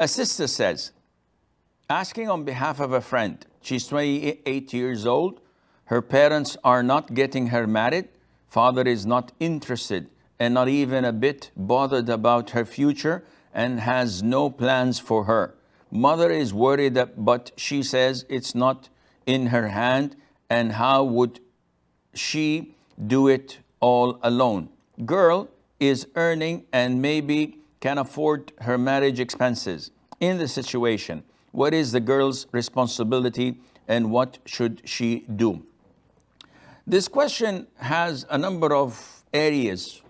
A sister says, asking on behalf of a friend, she's 28 years old, her parents are not getting her married, father is not interested and not even a bit bothered about her future and has no plans for her. Mother is worried, but she says it's not in her hand, and how would she do it all alone? Girl is earning and maybe can afford her marriage expenses. In the situation, what is the girl's responsibility and what should she do? This question has a number of areas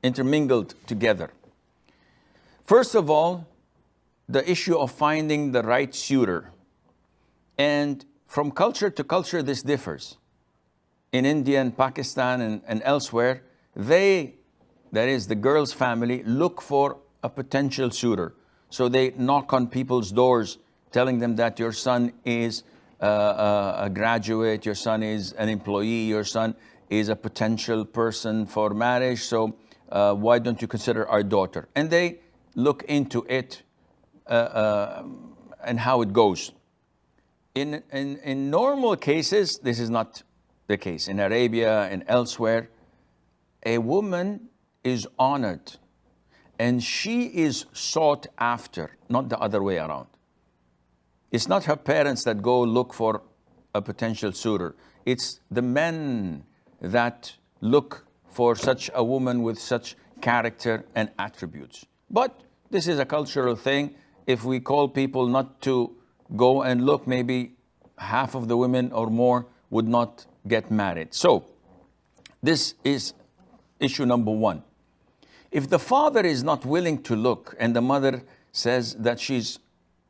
intermingled together. First of all, the issue of finding the right suitor. And from culture to culture, this differs. In India and Pakistan and elsewhere, that is the girl's family, look for a potential suitor. So they knock on people's doors, telling them that your son is a graduate, your son is an employee, your son is a potential person for marriage, so why don't you consider our daughter? And they look into it and how it goes. In normal cases, this is not the case. In Arabia and elsewhere, a woman is honored and she is sought after, not the other way around. It's not her parents that go look for a potential suitor. It's the men that look for such a woman with such character and attributes. But this is a cultural thing. If we call people not to go and look, maybe half of the women or more would not get married. So this is issue number one. If the father is not willing to look and the mother says that she's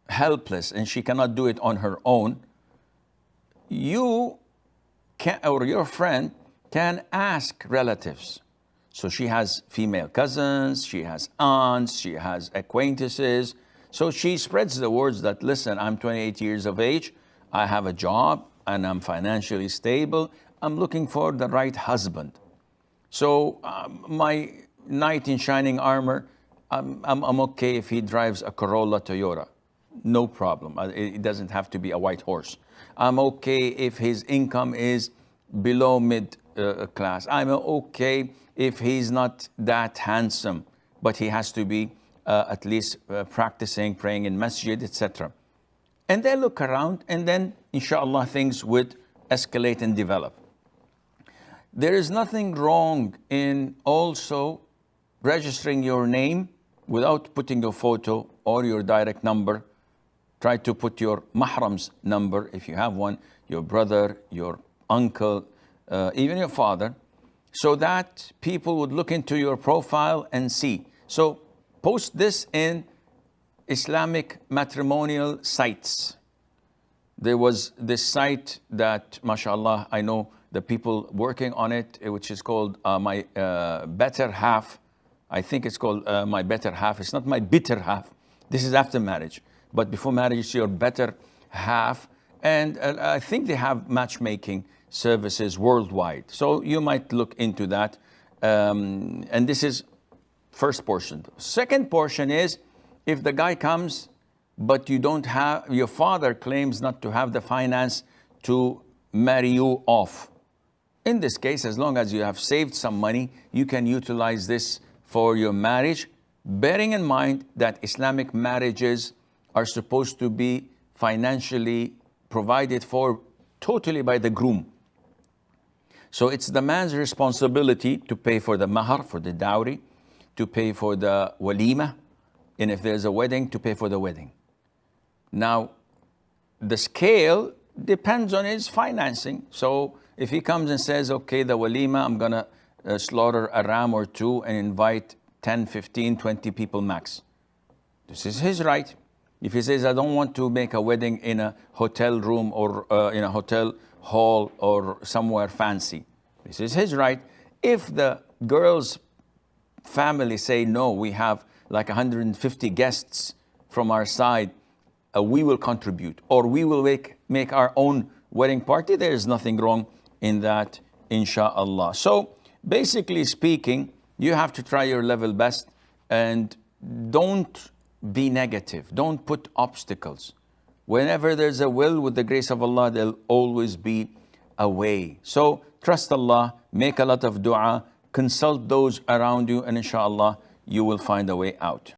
helpless and she cannot do it on her own, you can, or your friend can ask relatives. So she has female cousins, she has aunts, she has acquaintances. So she spreads the words that, listen, I'm 28 years of age, I have a job and I'm financially stable, I'm looking for the right husband. So my knight in shining armor, I'm okay if he drives a Corolla Toyota. No problem. It doesn't have to be a white horse. I'm okay if his income is below mid class. I'm okay if he's not that handsome, but he has to be at least practicing, praying in masjid, etc. And they look around and then, inshallah, things would escalate and develop. There is nothing wrong in also registering your name without putting your photo or your direct number. Try to put your mahram's number, if you have one, your brother, your uncle, even your father, so that people would look into your profile and see. So post this in Islamic matrimonial sites. There was this site that, mashallah, I know the people working on it, which is called My Better Half. I think it's called My Better Half. It's not My Bitter Half. This is after marriage. But before marriage, it's your better half. And I think they have matchmaking services worldwide. So you might look into that. And this is first portion. Second portion is if the guy comes, but you don't have, your father claims not to have the finance to marry you off. In this case, as long as you have saved some money, you can utilize this for your marriage, bearing in mind that Islamic marriages are supposed to be financially provided for totally by the groom. So it's the man's responsibility to pay for the mahar, for the dowry, to pay for the walima, and if there's a wedding, to pay for the wedding. Now, the scale depends on his financing. So if he comes and says, okay, the walima, I'm gonna slaughter a ram or two and invite 10, 15, 20 people max. This is his right. If he says, I don't want to make a wedding in a hotel room or in a hotel hall or somewhere fancy, this is his right. If the girl's family say, no, we have like 150 guests from our side, we will contribute, or we will make our own wedding party, there is nothing wrong in that, insha'Allah. So basically speaking, you have to try your level best and don't be negative. Don't put obstacles. Whenever there's a will, with the grace of Allah, there'll always be a way. So trust Allah, make a lot of dua, consult those around you, and inshallah, you will find a way out.